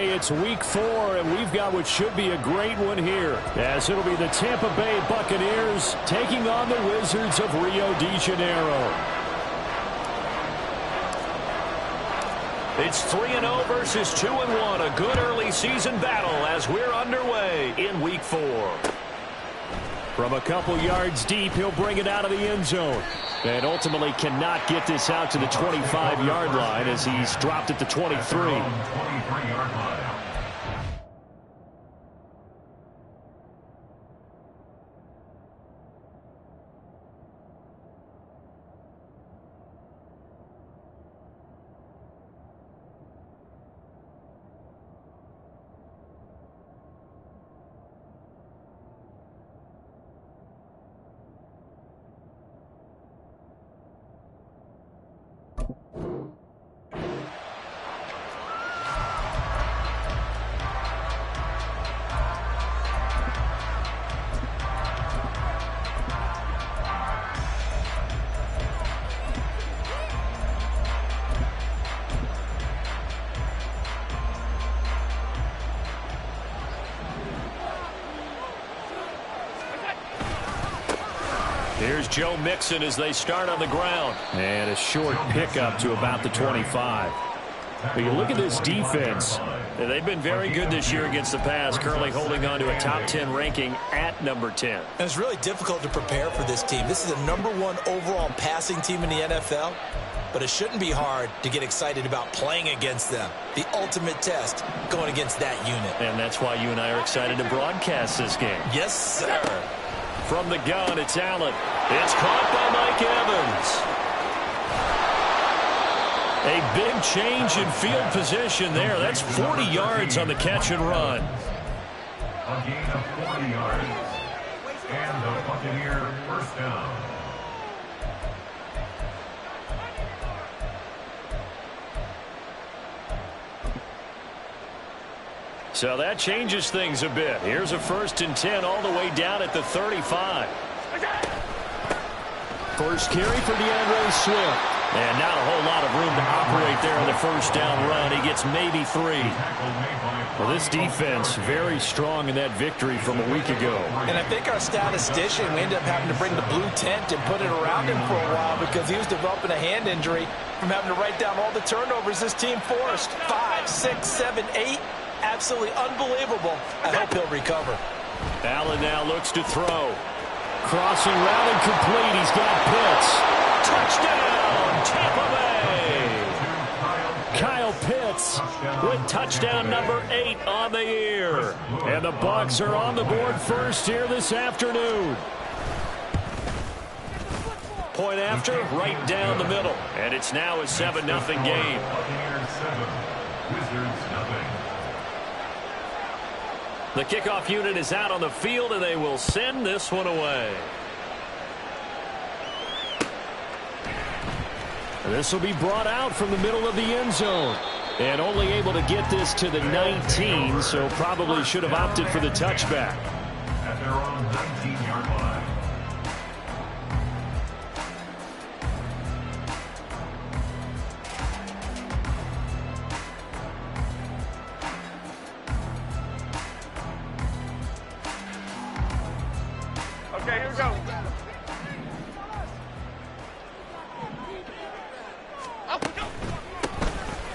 It's week 4, and we've got what should be a great one here, as it'll be the Tampa Bay Buccaneers taking on the Wizards of Rio de Janeiro. It's 3-0 versus 2-1, a good early season battle as we're underway in week 4. From a couple yards deep, he'll bring it out of the end zone. And ultimately cannot get this out to the 25-yard line as he's dropped at the 23. Here's Joe Mixon as they start on the ground. And a short pickup to about the 25. But you look at this defense. They've been very good this year against the pass, currently holding on to a top 10 ranking at number 10. And it's really difficult to prepare for this team. This is the #1 overall passing team in the NFL. But it shouldn't be hard to get excited about playing against them. The ultimate test going against that unit. And that's why you and I are excited to broadcast this game. Yes, sir. From the gun, it's Allen. It's caught by Mike Evans. A big change in field position there. That's 40 yards on the catch and run. A gain of 40 yards. And the Buccaneer first down. So that changes things a bit. Here's a 1st and 10 all the way down at the 35. First carry for DeAndre Swift. And not a whole lot of room to operate there on the first down run. He gets maybe 3. Well, this defense very strong in that victory from a week ago. And I think our statistician, we ended up having to bring the blue tent and put it around him for a while because he was developing a hand injury from having to write down all the turnovers this team forced. 5, 6, 7, 8. Absolutely unbelievable. I hope he'll recover. Allen now looks to throw. Crossing route and complete. He's got Pitts. Touchdown, Tampa Bay. Kyle Pitts with touchdown number 8 on the year. And the Bucs are on the board first here this afternoon. Point after, right down the middle. And it's now a 7-0 game. The kickoff unit is out on the field, and they will send this one away. This will be brought out from the middle of the end zone. And only able to get this to the 19, so probably should have opted for the touchback. At their own 19-yard line. Okay, here we go.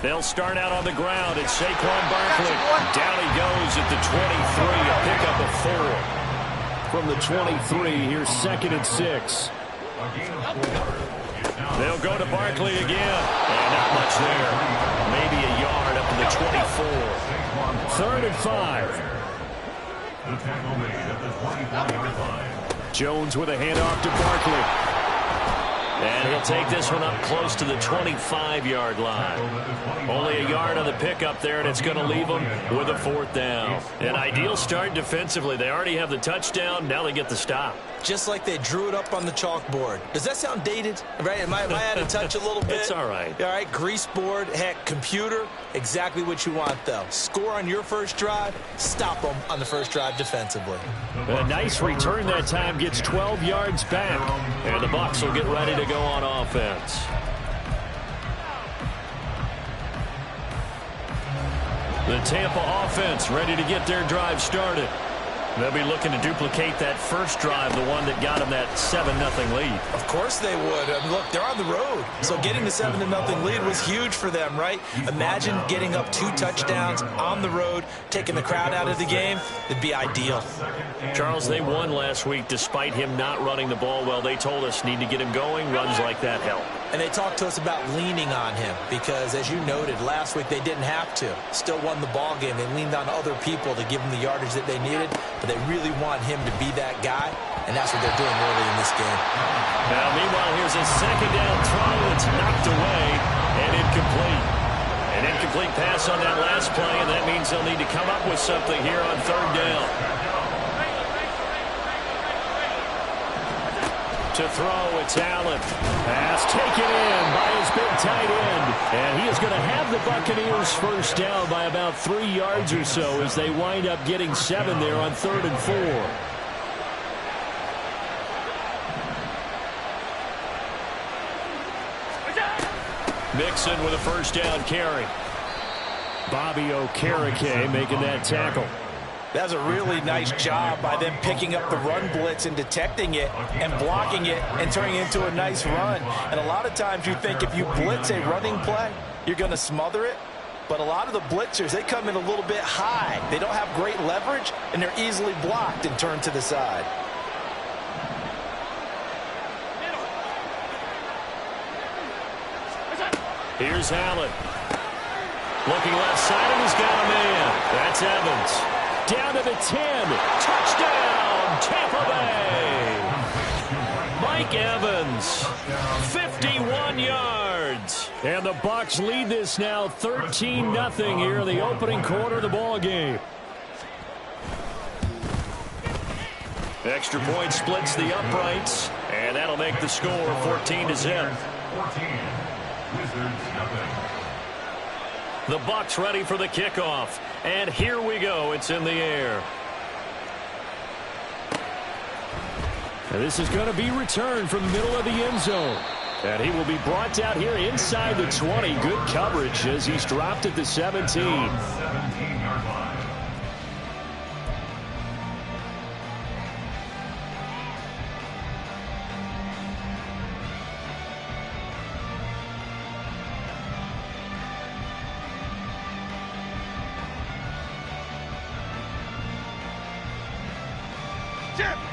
They'll start out on the ground. It's Saquon Barkley. Down he goes at the 23, a pickup of 4. From the 23, here's 2nd and 6. They'll go to Barkley again. And not much there. Maybe a yard up to the 24. 3rd and 5. The tackle made at the 24-yard line. Jones with a handoff to Barkley. And he'll take this one up close to the 25-yard line. Only a yard on the pickup there, and it's going to leave them with a 4th down. An ideal start defensively. They already have the touchdown. Now they get the stop. Just like they drew it up on the chalkboard. Does that sound dated? Right? Am I out of touch a little bit? It's all right. All right, grease board, heck, computer, exactly what you want, though. Score on your first drive, stop them on the first drive defensively. A nice return that time, gets 12 yards back. And the Bucs will get ready to go on offense. The Tampa offense ready to get their drive started. They'll be looking to duplicate that first drive, the one that got them that 7-0 lead. Of course they would. Look, they're on the road. So getting the 7-0 lead was huge for them, right? Imagine getting up 2 touchdowns on the road, taking the crowd out of the game. It'd be ideal. Charles, they won last week despite him not running the ball well. They told us need to get him going. Runs like that help. And they talked to us about leaning on him because, as you noted, last week they didn't have to. Still won the ball game. They leaned on other people to give them the yardage that they needed, but they really want him to be that guy, and that's what they're doing early in this game. Now, meanwhile, here's a second down throw. It's knocked away and incomplete. An incomplete pass on that last play, and that means they'll need to come up with something here on third down. To throw, it's Allen. Pass taken in by his big tight end. And he is going to have the Buccaneers first down by about 3 yards or so as they wind up getting 7 there on 3rd and 4. Mixon with a first down carry. Bobby Okereke making that tackle. That was a really nice job by them picking up the run blitz and detecting it and blocking it and turning it into a nice run. And a lot of times you think if you blitz a running play, you're going to smother it. But a lot of the blitzers, they come in a little bit high. They don't have great leverage, and they're easily blocked and turned to the side. Here's Allen. Looking left side, and he's got a man. That's Evans. Down to the 10. Touchdown, Tampa Bay. Mike Evans, 51 yards. And the Bucs lead this now 13-0 here in the opening quarter of the ball game. Extra point splits the uprights, and that'll make the score 14-0. 14. Wizards nothing. The Bucs ready for the kickoff. And here we go. It's in the air. And this is going to be returned from the middle of the end zone. And he will be brought down here inside the 20. Good coverage as he's dropped at the 17. 17-yard line.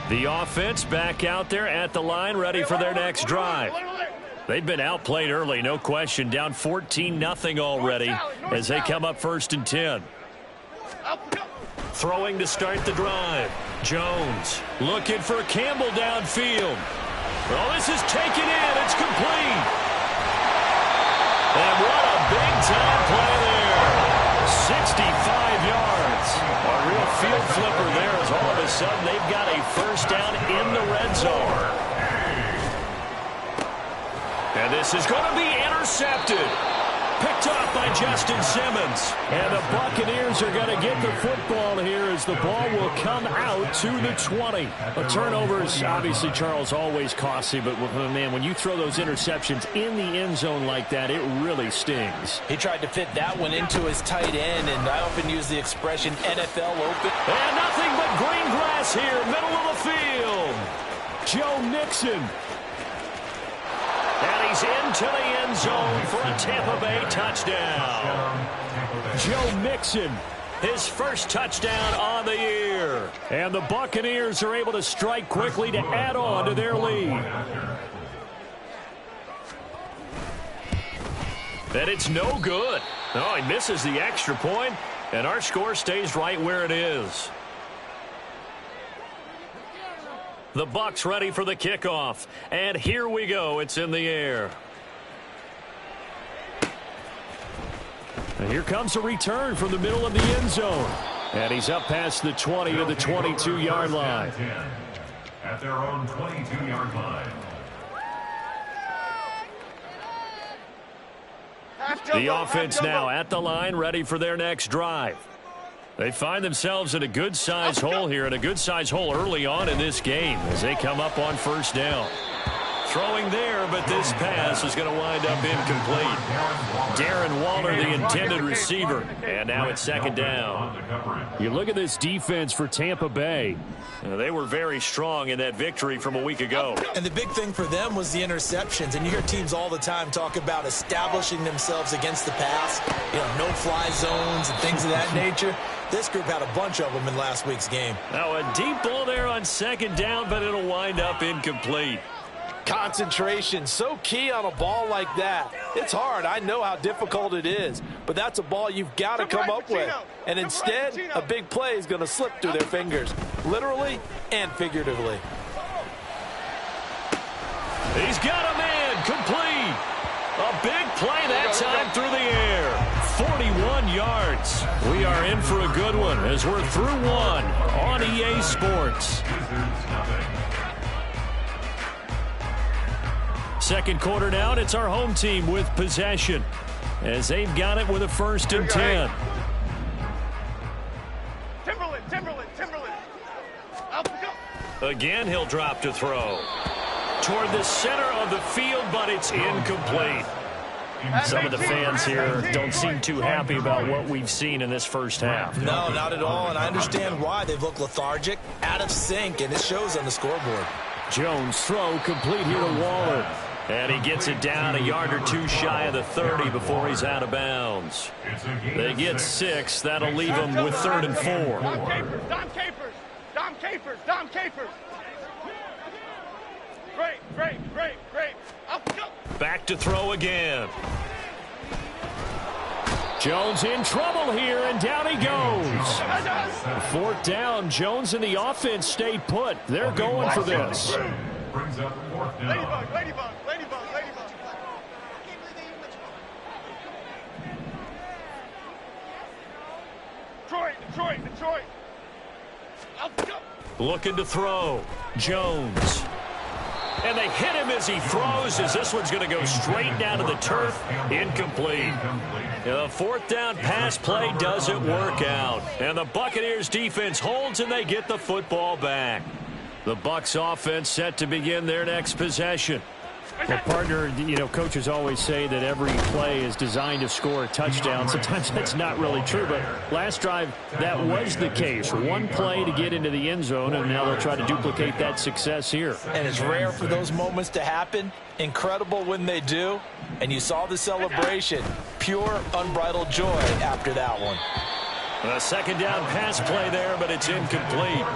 The offense back out there at the line, ready for their next drive. They've been outplayed early, no question. Down 14-0 already as they come up 1st and 10. Throwing to start the drive. Jones looking for Campbell downfield. Well, this is taken in. It's complete. And what a big-time play there. 65 yards. A real field flipper there as all of a sudden they've got a first down in the red zone. And this is going to be intercepted. Picked off by Justin Simmons. And the Buccaneers are going to get the football here as the ball will come out to the 20. A turnover is obviously, Charles, always costly, but man, when you throw those interceptions in the end zone like that, it really stings. He tried to fit that one into his tight end, and I often use the expression NFL open. And nothing but green grass here, middle of the field. Joe Mixon. And he's into the end zone for a Tampa Bay touchdown. Joe Mixon. His first touchdown on the year. And the Buccaneers are able to strike quickly to add on to their lead. And it's no good. Oh, he misses the extra point, and our score stays right where it is. The Bucs ready for the kickoff. And here we go. It's in the air. And here comes a return from the middle of the end zone. And he's up past the 20 to the 22-yard line. At their own 22-yard line. The offense now at the line, ready for their next drive. They find themselves in a good-sized hole here, and a good-sized hole early on in this game as they come up on first down. Throwing there, but this pass is going to wind up incomplete. Darren Waller, the intended receiver. And now it's second down. You look at this defense for Tampa Bay. They were very strong in that victory from a week ago. And the big thing for them was the interceptions. And you hear teams all the time talk about establishing themselves against the pass. No-fly zones and things of that nature. This group had a bunch of them in last week's game. Now a deep ball there on second down, but it'll wind up incomplete. Concentration, so key on a ball like that. It's hard. I know how difficult it is, but that's a ball you've got to come up with. And instead, a big play is going to slip through their fingers, literally and figuratively. He's got a man, complete. A big play that time through the air. 41 yards. We are in for a good one as we're through one on EA Sports. Second quarter now, and it's our home team with possession as they've got it with a 1st and 10. Timberland. Again, he'll drop to throw. Toward the center of the field, but it's incomplete. Some of the fans here don't seem too happy about what we've seen in this first half. No, not at all, and I understand why. They've looked lethargic, out of sync, and it shows on the scoreboard. Jones throw complete here to Waller. And he gets it down a yard or two shy of the 30 before he's out of bounds. They get 6. That'll leave them with 3rd and 4. Dom Capers. Great. Up, go. Back to throw again. Jones in trouble here, and down he goes. 4th down. Jones and the offense stay put. They're going for this. Brings up 4th down. Ladybug. Detroit. Up, go. Looking to throw. Jones. And they hit him as he throws, as this one's going to go straight down to the turf. Incomplete. The 4th down pass play doesn't work out. And the Buccaneers defense holds, and they get the football back. The Bucs offense set to begin their next possession. Well, partner, coaches always say that every play is designed to score a touchdown. Sometimes that's not really true, but last drive, that was the case. One play to get into the end zone, and now they'll try to duplicate that success here. And it's rare for those moments to happen. Incredible when they do. And you saw the celebration. Pure, unbridled joy after that one. A 2nd down pass play there, but it's incomplete.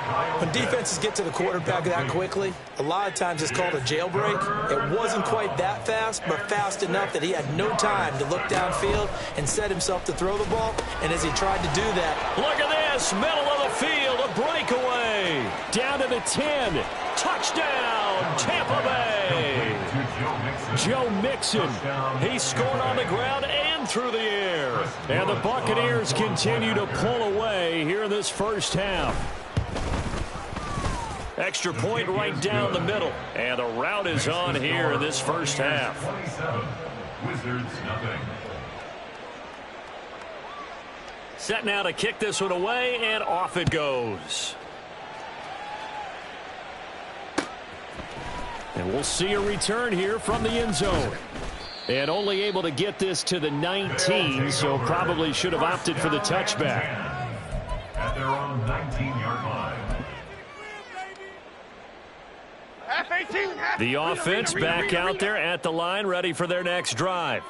When defenses get to the quarterback that quickly, a lot of times it's called a jailbreak. It wasn't quite that fast, but fast enough that he had no time to look downfield and set himself to throw the ball. And as he tried to do that, look at this, middle of the field, a breakaway. Down to the 10. Touchdown, Tampa Bay. Joe Mixon. He scored on the ground and through the air. And the Buccaneers continue to pull away here in this first half. Extra point right down the middle. And the route is on here in this first half. Wizards, nothing. Set now to kick this one away, and off it goes. And we'll see a return here from the end zone. And only able to get this to the 19, so probably should have opted for the touchback. At their own 19-yard line. Half 18. The offense back out there at the line, ready for their next drive.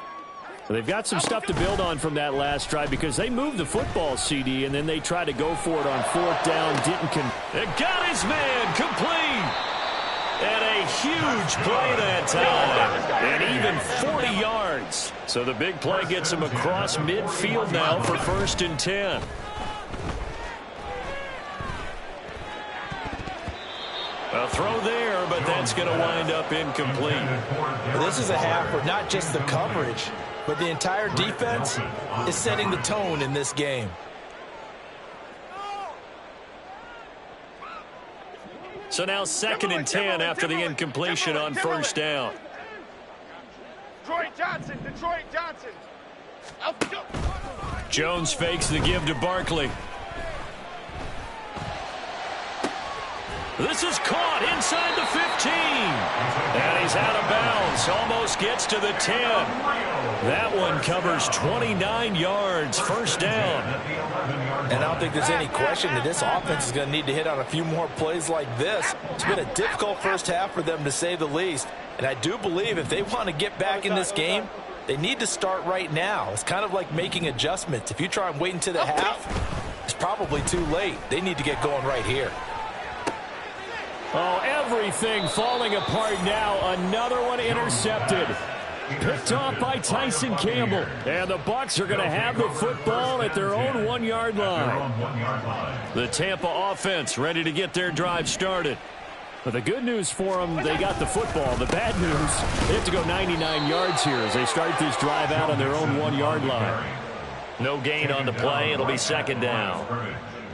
They've got some stuff to build on from that last drive because they moved the football, CD, and then they tried to go for it on 4th down. It got his man complete. And a huge play that time. And even 40 yards. So the big play gets him across midfield now for 1st and 10. A throw there, but that's going to wind up incomplete. This is a half where not just the coverage, but the entire defense is setting the tone in this game. So now 2nd and 10 after the incompletion on 1st down. Detroit Johnson. Out, go. Jones fakes the give to Barkley. This is caught inside the 15. And he's out of bounds. Almost gets to the 10. That one covers 29 yards. First down. And I don't think there's any question that this offense is going to need to hit on a few more plays like this. It's been a difficult first half for them, to say the least. And I do believe if they want to get back in this game, they need to start right now. It's kind of like making adjustments. If you try and wait until the half, it's probably too late. They need to get going right here. Oh, everything falling apart now. Another one intercepted. Picked off by Tyson Campbell. And the Bucs are going to have the football at their own 1-yard line. The Tampa offense ready to get their drive started. But the good news for them, they got the football. The bad news, they have to go 99 yards here as they start this drive out on their own 1-yard line. No gain on the play. It'll be second down.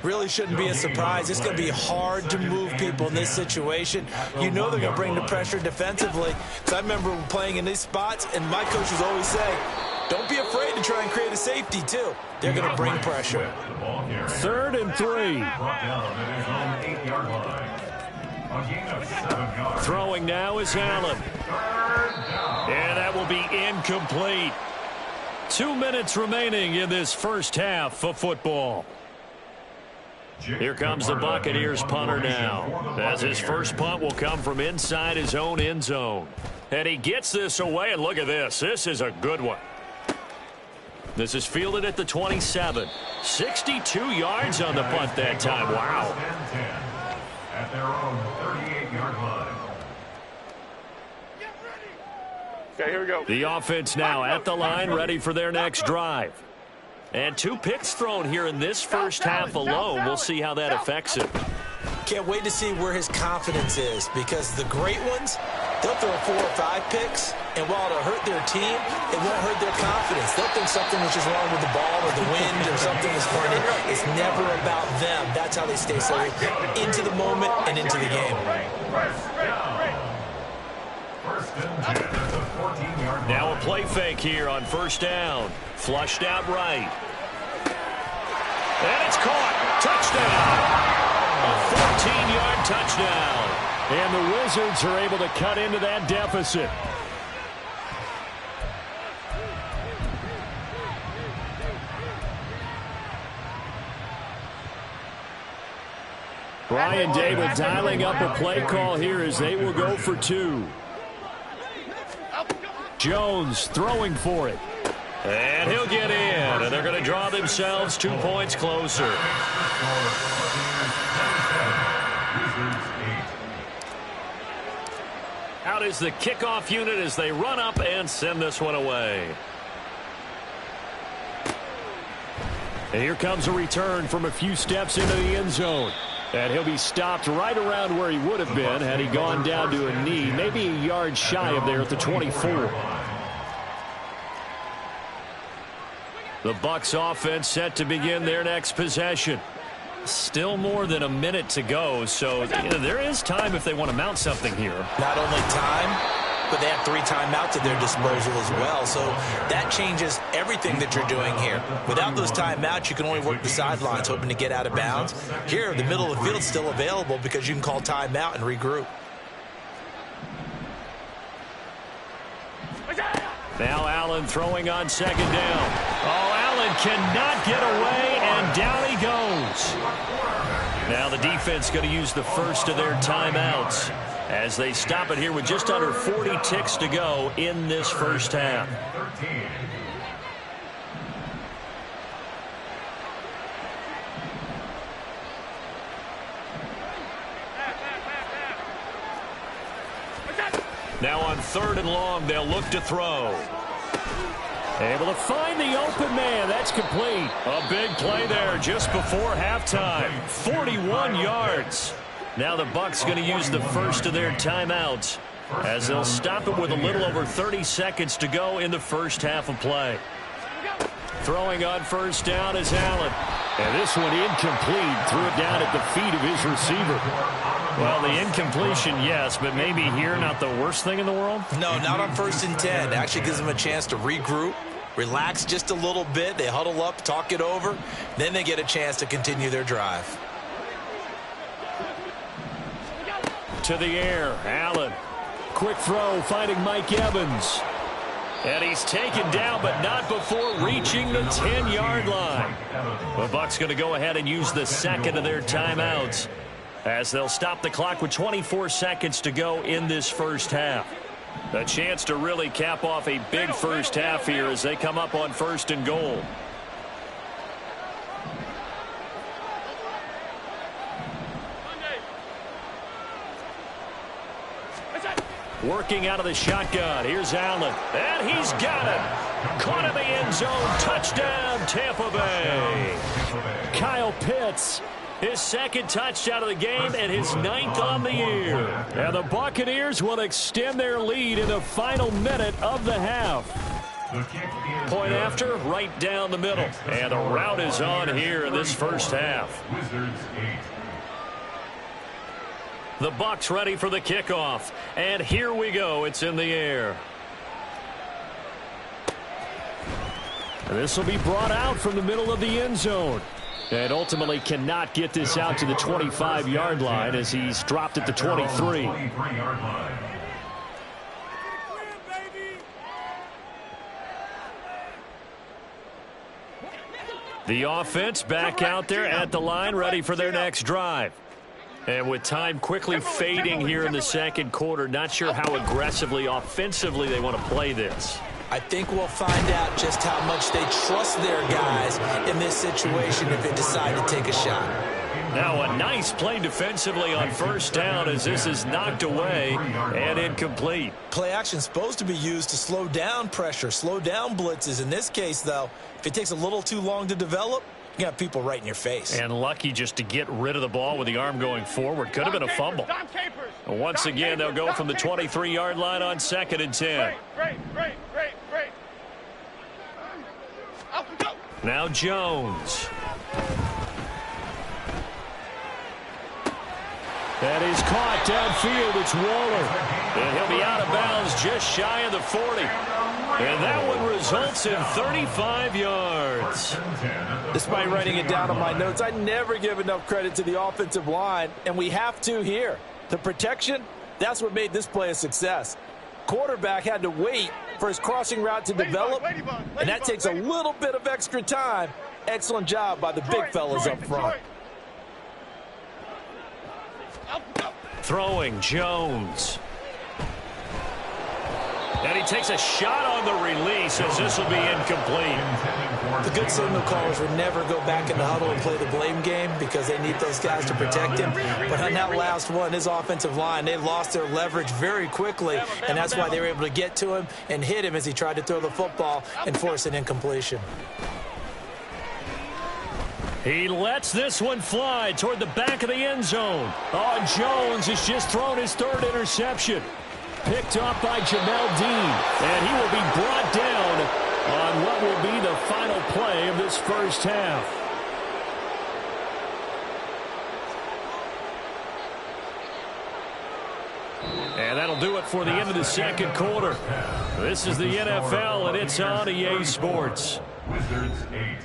Really shouldn't be a surprise. It's going to be hard to move people in this situation. You know they're going to bring the pressure defensively. Because I remember playing in these spots, and my coaches always say, don't be afraid to try and create a safety, too. They're going to bring pressure. 3rd and 3. Throwing now is Allen. And that will be incomplete. 2 minutes remaining in this first half of football. Here comes the Buccaneers punter now, as his first punt will come from inside his own end zone. And he gets this away, and look at this. This is a good one. This is fielded at the 27. 62 yards on the punt that time. Wow. At their own 38-yard line. Okay, here we go. The offense now at the line, ready for their next drive. And 2 picks thrown here in this first half alone. We'll see how that affects it. Can't wait to see where his confidence is, because the great ones, they'll throw 4 or 5 picks, and while it'll hurt their team, it won't hurt their confidence. They'll think something was just wrong with the ball or the wind or something is funny. It's never about them. That's how they stay so into the moment and into the game. Now a play fake here on first down. Flushed out right. And it's caught. Touchdown. A 14-yard touchdown. And the Wizards are able to cut into that deficit. Brian David dialing up a play call here as they will go for 2. Jones throwing for it. And he'll get in, and they're going to draw themselves 2 points closer. Out is the kickoff unit as they run up and send this one away. And here comes a return from a few steps into the end zone. And he'll be stopped right around where he would have been had he gone down to a knee, maybe a yard shy of there at the 24. The Bucs offense set to begin their next possession. Still more than a minute to go, so there is time if they want to mount something here. Not only time, but they have 3 timeouts at their disposal as well, so that changes everything that you're doing here. Without those timeouts, you can only work the sidelines, hoping to get out of bounds. Here, the middle of the field is still available because you can call timeout and regroup. Now Allen throwing on second down. Oh, Allen cannot get away, and down he goes. Now the defense going to use the first of their timeouts as they stop it here with just under 40 ticks to go in this first half. Now on 3rd and long, they'll look to throw. Able to find the open man. That's complete. A big play there just before halftime. 41 yards. Now the Bucs going to use the first of their timeouts as they'll stop it with a little over 30 seconds to go in the first half of play. Throwing on first down is Allen. And this one incomplete. Threw it down at the feet of his receiver. Well, the incompletion, yes, but maybe here not the worst thing in the world? No, not on 1st and 10. Actually gives them a chance to regroup, relax just a little bit. They huddle up, talk it over. Then they get a chance to continue their drive. to the air. Allen. Quick throw, finding Mike Evans. And he's taken down, but not before reaching the 10-yard line. The Bucs going to go ahead and use the second of their timeouts as they'll stop the clock with 24 seconds to go in this first half. A chance to really cap off a big first half here as they come up on 1st and goal. Working out of the shotgun. Here's Allen. And he's got it. Caught in the end zone. Touchdown, Tampa Bay. Kyle Pitts. His second touchdown of the game and his 9th on the year. And the Buccaneers will extend their lead in the final minute of the half. Point after, right down the middle. And the route is on here in this first half. The Bucs ready for the kickoff. And here we go. It's in the air. And this will be brought out from the middle of the end zone. And ultimately cannot get this out to the 25-yard line as he's dropped at the 23. The offense back out there at the line, ready for their next drive. And with time quickly fading here in the second quarter, not sure how aggressively, offensively they want to play this. I think we'll find out just how much they trust their guys in this situation if they decide to take a shot. Now a nice play defensively on first down as this is knocked away and incomplete. Play action is supposed to be used to slow down pressure, slow down blitzes. In this case, though, if it takes a little too long to develop, you got people right in your face. And lucky just to get rid of the ball with the arm going forward. Could have been a fumble. Once again, they'll go from the 23-yard line on 2nd and 10. Great. Now Jones. That is caught downfield. It's Waller. And he'll be out of bounds just shy of the 40. And that one results in 35 yards. Despite writing it down on my notes, I never give enough credit to the offensive line, and we have to here. The protection, that's what made this play a success. Quarterback had to wait for his crossing route to develop, and that takes a little bit of extra time. Excellent job by the big fellas up front. Throwing Jones. And he takes a shot on the release as this will be incomplete. The good signal callers would never go back in the huddle and play the blame game because they need those guys to protect him. But on that last one, his offensive line, they lost their leverage very quickly, and that's why they were able to get to him and hit him as he tried to throw the football and force an incompletion. He lets this one fly toward the back of the end zone. Oh, Jones has just thrown his 3rd interception. Picked up by Jamel Dean. And he will be brought down on what will be the final play of this first half. And that'll do it for the end of the second quarter. This is the NFL, and it's on EA Sports. Wizards 8.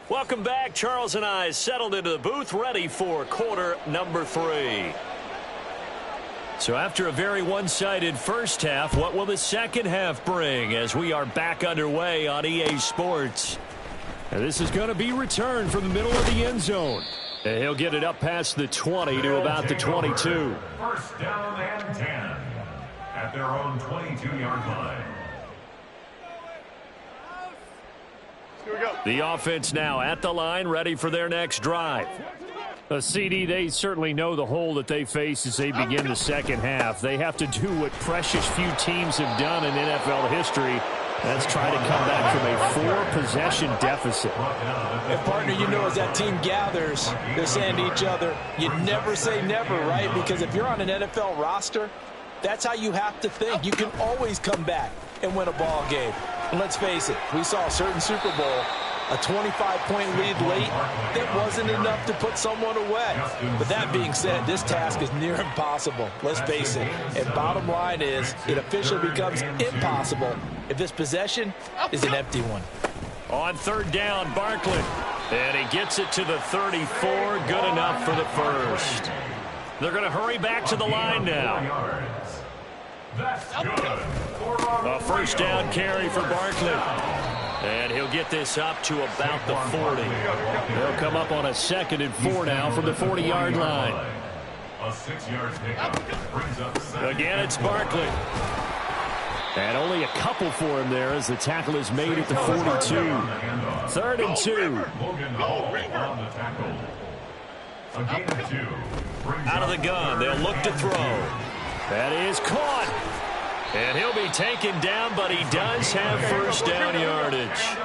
Welcome back. Charles and I settled into the booth, ready for quarter number 3. So after a very one-sided first half, what will the second half bring as we are back underway on EA Sports? And this is going to be returned from the middle of the end zone. And he'll get it up past the 20 to about the 22. First down and 10 at their own 22-yard line. The offense now at the line, ready for their next drive. CD, they certainly know the hole that they face as they begin the second half. They have to do what precious few teams have done in NFL history. That's try to come back from a 4-possession deficit. And, partner, you know, as that team gathers, they're saying to each other, you never say never, right? Because if you're on an NFL roster, That's how you have to think. You can always come back and win a ball game. And let's face it, we saw a certain Super Bowl, a 25-point lead late, that wasn't enough to put someone away. But that being said, this task is near impossible. Let's face it. And bottom line is, it officially becomes impossible if this possession is an empty one. On third down, Barkley. And he gets it to the 34. Good enough for the first. They're going to hurry back to the line now. A first down carry for Barkley. And he'll get this up to about the 40. They'll come up on a 2nd and 4 now from the 40-yard line. A 6-yard pickup brings up 7. Again, it's Barkley. And only a couple for him there as the tackle is made at the 42. 3rd and 2. Logan Hall on the tackle. A gain of 2. Out of the gun, they'll look to throw. That is caught. And he'll be taken down, but he does have first down yardage.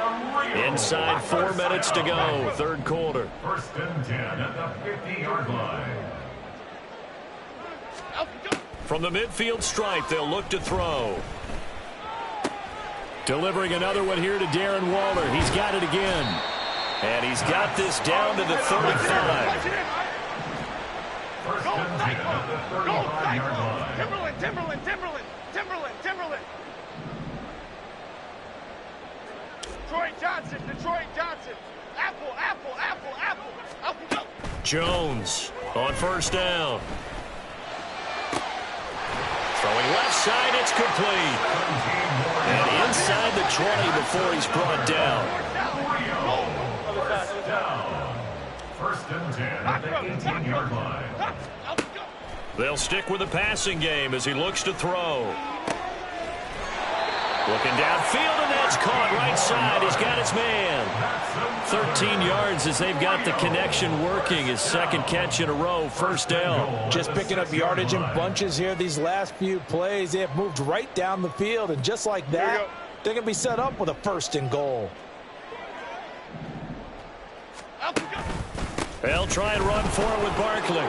Inside 4 minutes to go, third quarter. 1st and 10 at the 50-yard line. From the midfield stripe, they'll look to throw. Delivering another one here to Darren Waller. He's got it again. And he's got this down to the 35. 1st and 10 at the 35-yard line. Timberland. Detroit Johnson. Apple. Jones on first down. Throwing left side, it's complete. And inside the 20 before he's brought down. 1st and 10 at the 18-yard line. They'll stick with the passing game as he looks to throw. Looking downfield, and that's caught right side. He's got his man. 13 yards as they've got the connection working. His 2nd catch in a row, first down. Just picking up yardage in bunches here these last few plays. They have moved right down the field, and just like that, they're going to be set up with a 1st and goal. They'll try and run for it with Barkley.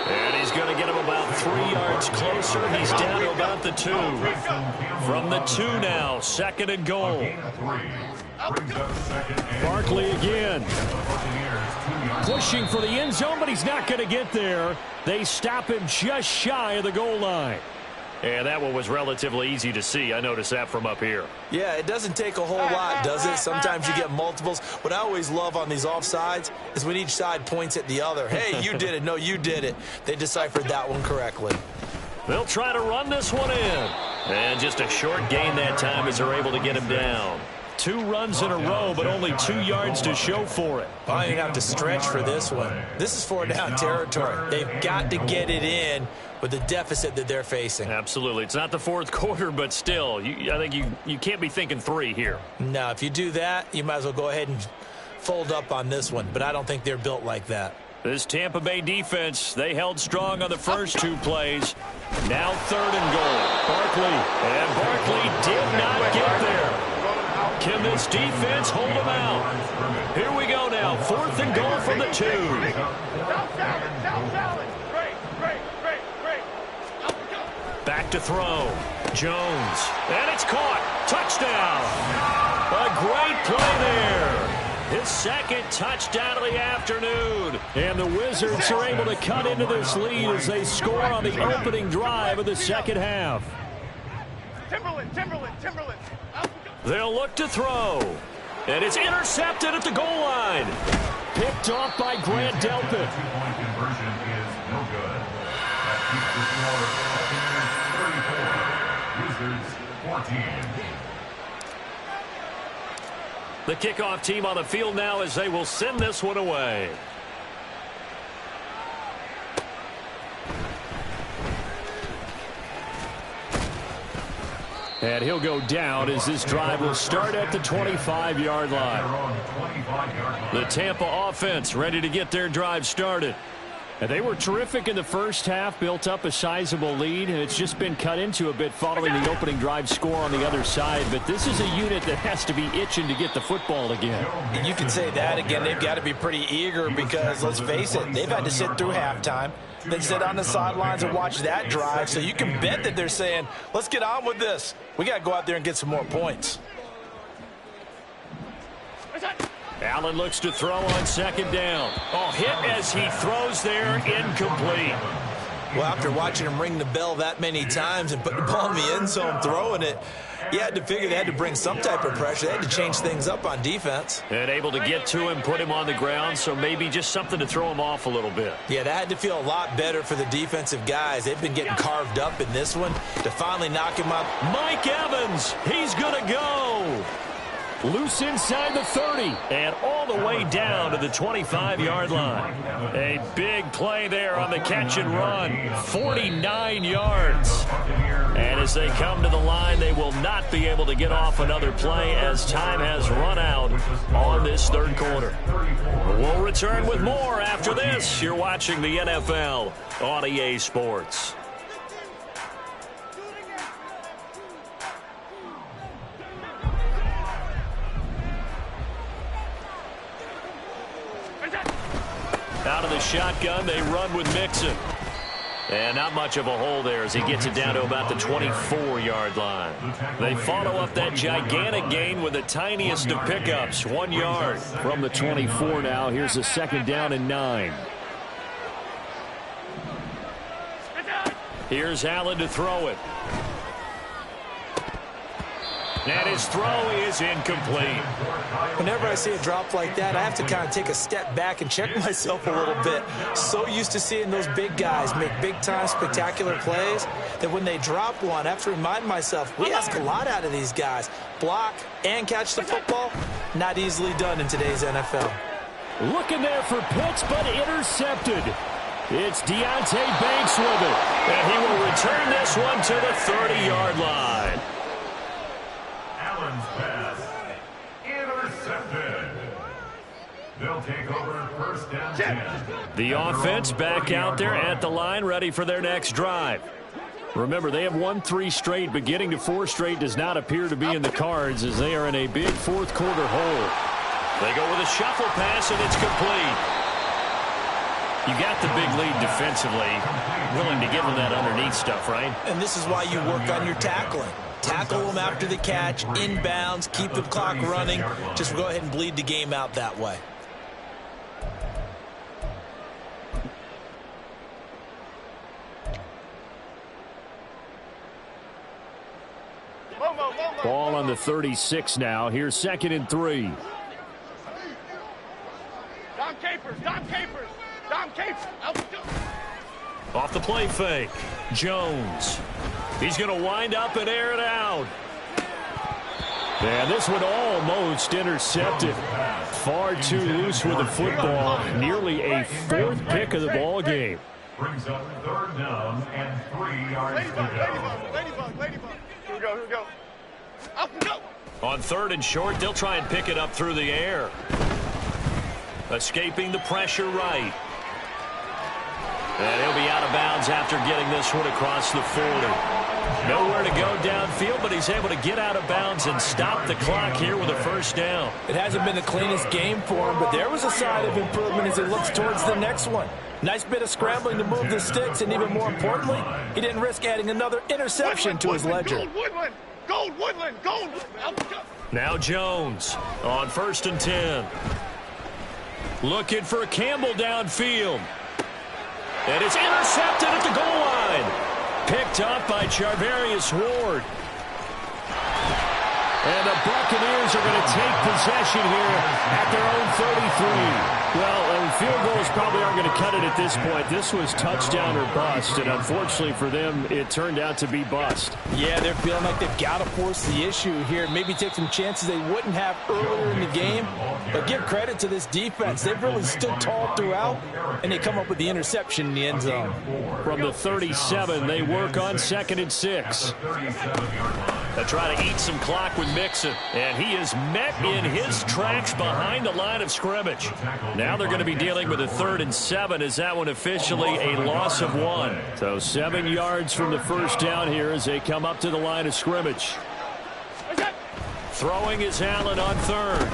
And he's going to get him about 3 yards closer. He's down to about the 2. From the 2 now, 2nd and goal. Barkley again. Pushing for the end zone, but he's not going to get there. They stop him just shy of the goal line. And that one was relatively easy to see. I noticed that from up here. Yeah, it doesn't take a whole lot, does it? Sometimes you get multiples. What I always love on these offsides is when each side points at the other. Hey, you did it. No, you did it. They deciphered that one correctly. They'll try to run this one in. And just a short gain that time as they're able to get him down. 2 runs in a row, but only 2 yards to show for it. I didn't have to stretch for this one. This is 4-down territory. They've got to get it in with the deficit that they're facing. Absolutely. It's not the 4th quarter, but still, I think you can't be thinking 3 here. No, if you do that, you might as well go ahead and fold up on this one, but I don't think they're built like that. This Tampa Bay defense, they held strong on the first 2 plays. Now 3rd and goal. Barkley. And Barkley did not get there. Can this defense hold him out? Here we go now. 4th and goal from the 2. Back to throw. Jones. And it's caught. Touchdown. A great play there. His 2nd touchdown of the afternoon. And the Wizards are able to cut into this lead as they score on the opening drive of the 2nd half. Timberland. They'll look to throw. And it's intercepted at the goal line. Picked off by Grant Delpit. The 2-point conversion is no good. That keeps the score Buccaneers 34, Wizards 14. The kickoff team on the field now as they will send this one away. And he'll go down as this drive will start at the 25-yard line. The Tampa offense ready to get their drive started. And they were terrific in the first half, built up a sizable lead, and it's just been cut into a bit following the opening drive score on the other side. But this is a unit that has to be itching to get the football again. And you can say that again. They've got to be pretty eager because, let's face it, they've had to sit through halftime. than sit on the sidelines and watch that drive. So you can bet that they're saying, let's get on with this. We got to go out there and get some more points. Allen looks to throw on second down. Oh, hit as he throws there, incomplete. Well, after watching him ring the bell that many times and put the ball in the end zone throwing it, you had to figure they had to bring some type of pressure. They had to change things up on defense. And able to get to him, put him on the ground, so maybe just something to throw him off a little bit. Yeah, that had to feel a lot better for the defensive guys. They've been getting carved up in this one to finally knock him out. Mike Evans, he's going to go. Loose inside the 30 and all the way down to the 25-yard line. A big play there on the catch and run. 49 yards. And as they come to the line, they will not be able to get off another play as time has run out on this third quarter. We'll return with more after this. You're watching the NFL on EA Sports. Out of the shotgun, they run with Mixon. And not much of a hole there as he gets it down to about the 24-yard line. They follow up that gigantic gain with the tiniest of pickups, 1 yard. From the 24 now, here's a second down and 9. Here's Allen to throw it. And his throw is incomplete. Whenever I see a drop like that, I have to kind of take a step back and check myself a little bit. So used to seeing those big guys make big-time spectacular plays that when they drop one, I have to remind myself, we ask a lot out of these guys. Block and catch the football, not easily done in today's NFL. Looking there for Pitts, but intercepted. It's Deonte Banks with it. And he will return this one to the 30-yard line. Allen's pass intercepted. They'll take over first down 10. The offense back out there at the line, ready for their next drive. Remember, they have won 3 straight, but getting to 4 straight does not appear to be in the cards as they are in a big fourth quarter hole. They go with a shuffle pass, and it's complete. You got the big lead defensively, willing to give them that underneath stuff, right? And this is why you work on your tackling. Tackle them after the catch, inbounds, keep the clock running. Just go ahead and bleed the game out that way. Ball on the 36 now. Here's second and 3. Dom Capers, Dom Capers, Dom Capers. Off the play fake. Jones. He's going to wind up and air it out. And this one almost intercepted. Far too loose with the football. Nearly a 4th pick of the ball game. Brings up third down and 3 yards to go. Ladybug. Here we go. Up and go. On 3rd and short, they'll try and pick it up through the air. Escaping the pressure right. And he'll be out of bounds after getting this one across the 40. Nowhere to go downfield, but he's able to get out of bounds and stop the clock here with a first down. It hasn't been the cleanest game for him, but there was a sign of improvement as he looks towards the next one. Nice bit of scrambling to move the sticks, and even more importantly, he didn't risk adding another interception to his ledger. Gold Woodland. Now Jones on 1st and 10. Looking for Campbell downfield. And it's intercepted at the goal line. Picked up by Charvarius Ward. And the Buccaneers are going to take possession here at their own 33. Well, field goals probably aren't going to cut it at this point. This was touchdown or bust, and unfortunately for them, it turned out to be bust. Yeah, they're feeling like they've got to force the issue here. Maybe take some chances they wouldn't have earlier in the game. But give credit to this defense. They've really stood tall throughout, and they come up with the interception in the end zone. From the 37, they work on 2nd and 6. They try to eat some clock with Mixon, and he is met in his tracks behind the line of scrimmage. Now they're going to be dealing with a 3rd and 7 as that one officially a loss of 1. So 7 yards from the first down here as they come up to the line of scrimmage. Throwing is Allen on 3rd.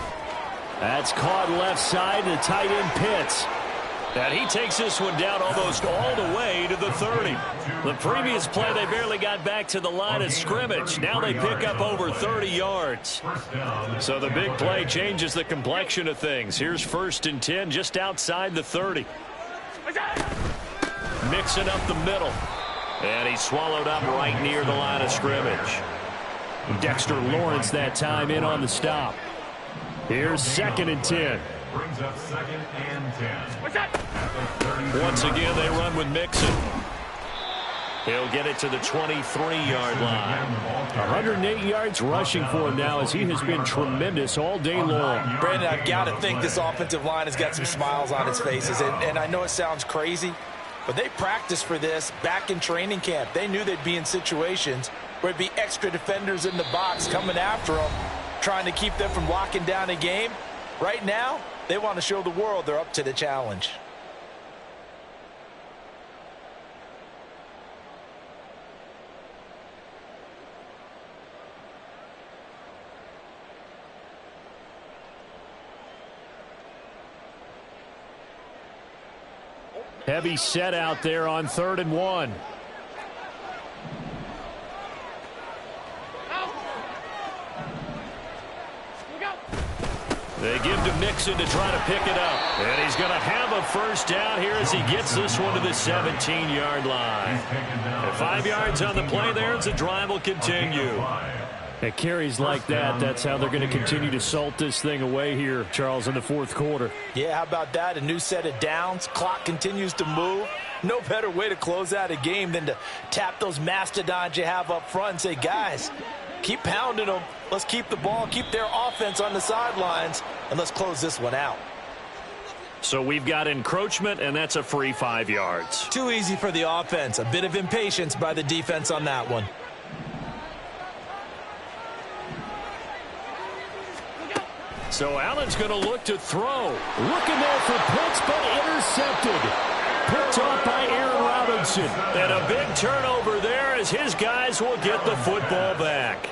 That's caught left side, the tight end Pitts. And he takes this one down almost all the way to the 30. The previous play, they barely got back to the line of scrimmage. Now they pick up over 30 yards. So the big play changes the complexion of things. Here's 1st and 10 just outside the 30. Mixing up the middle. And he's swallowed up right near the line of scrimmage. Dexter Lawrence that time in on the stop. Here's 2nd and 10. Brings up 2nd and 10. Once again, they run with Mixon. He'll get it to the 23-yard line. 108 yards rushing for him now as he has been tremendous all day long. Brandon, I've got to think this offensive line has got some smiles on its faces. And I know it sounds crazy, but they practiced for this back in training camp. They knew they'd be in situations where it'd be extra defenders in the box coming after them, trying to keep them from locking down a game. Right now, they want to show the world they're up to the challenge. Heavy set out there on 3rd and 1. They give to Mixon to try to pick it up. And he's going to have a first down here as he gets this one to the 17-yard line. And 5 yards on the play there as the drive will continue. At carries like that, that's how they're going to continue to salt this thing away here, Charles, in the 4th quarter. Yeah, how about that? A new set of downs. Clock continues to move. No better way to close out a game than to tap those mastodons you have up front and say, guys, keep pounding them. Let's keep the ball, keep their offense on the sidelines, and let's close this one out. So we've got encroachment, and that's a free 5 yards. Too easy for the offense. A bit of impatience by the defense on that one. So Allen's going to look to throw. Looking there for Pitts, but intercepted. Picked off by Aaron Robinson. And a big turnover there as his guys will get the football back.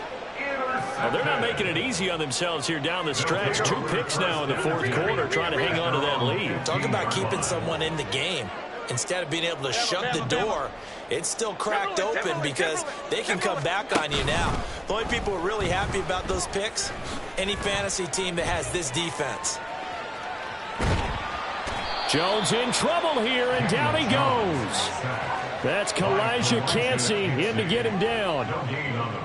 Well, they're not making it easy on themselves here down the stretch. 2 picks now in the 4th quarter trying to hang on to that lead. Talk about keeping someone in the game. Instead of being able to shut the door, it's still cracked open because they can come back on you now. The only people who are really happy about those picks, any fantasy team that has this defense. Jones in trouble here, and down he goes. That's Kalijah Cansey in to get him down.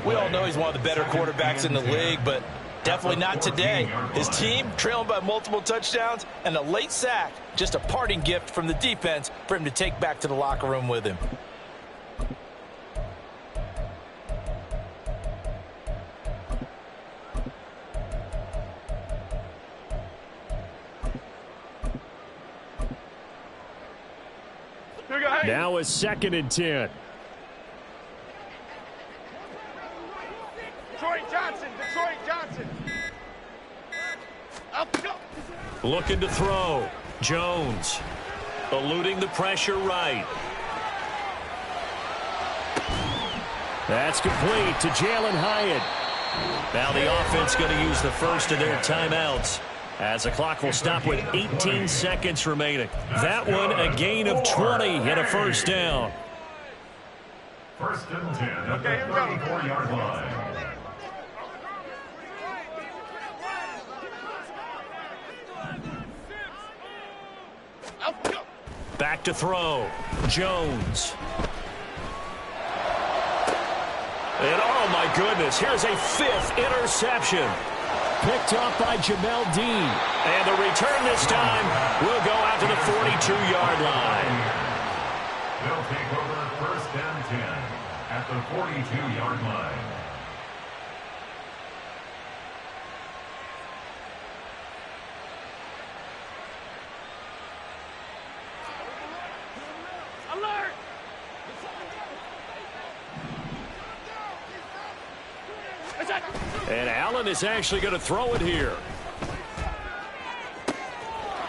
We all know he's one of the better quarterbacks in the league, but definitely not today. His team trailing by multiple touchdowns and a late sack. Just a parting gift from the defense for him to take back to the locker room with him. Now a 2nd and 10. Detroit Johnson. Up, go. Looking to throw. Jones eluding the pressure right. That's complete to Jalen Hyatt. Now the offense going to use the first of their timeouts as the clock will stop with 18 seconds remaining. That one a gain of 20 and a first down. 1st and 10 at the 34-yard line. Back to throw. Jones. And oh my goodness, here's a 5th interception. Picked off by Jamel Dean. And the return this time will go out to the 42-yard line. They'll take over 1st and 10 at the 42-yard line. Alert! And Allen is actually going to throw it here.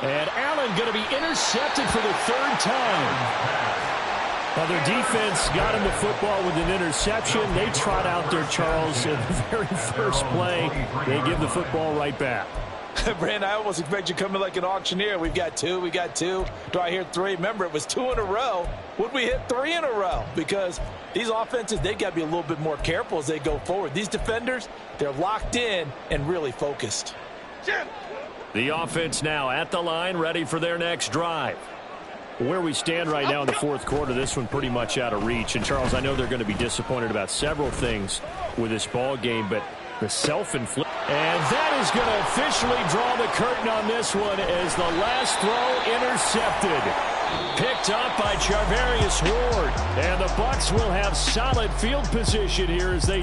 And Allen going to be intercepted for the 3rd time. Now their defense got him the football with an interception. They trot out there, Charles, in the very first play. They give the football right back. Brandon, I almost expect you coming like an auctioneer. We've got two. We got two. Do I hear three? Remember, it was 2 in a row. Would we hit 3 in a row? Because these offenses, they got to be a little bit more careful as they go forward. These defenders, they're locked in and really focused. The offense now at the line, ready for their next drive. Where we stand right now in the fourth quarter, this one pretty much out of reach. And, Charles, I know they're going to be disappointed about several things with this ball game, but the self-inflicted. And that is going to officially draw the curtain on this one as the last throw intercepted. Picked up by Charvarius Ward. And the Bucs will have solid field position here as they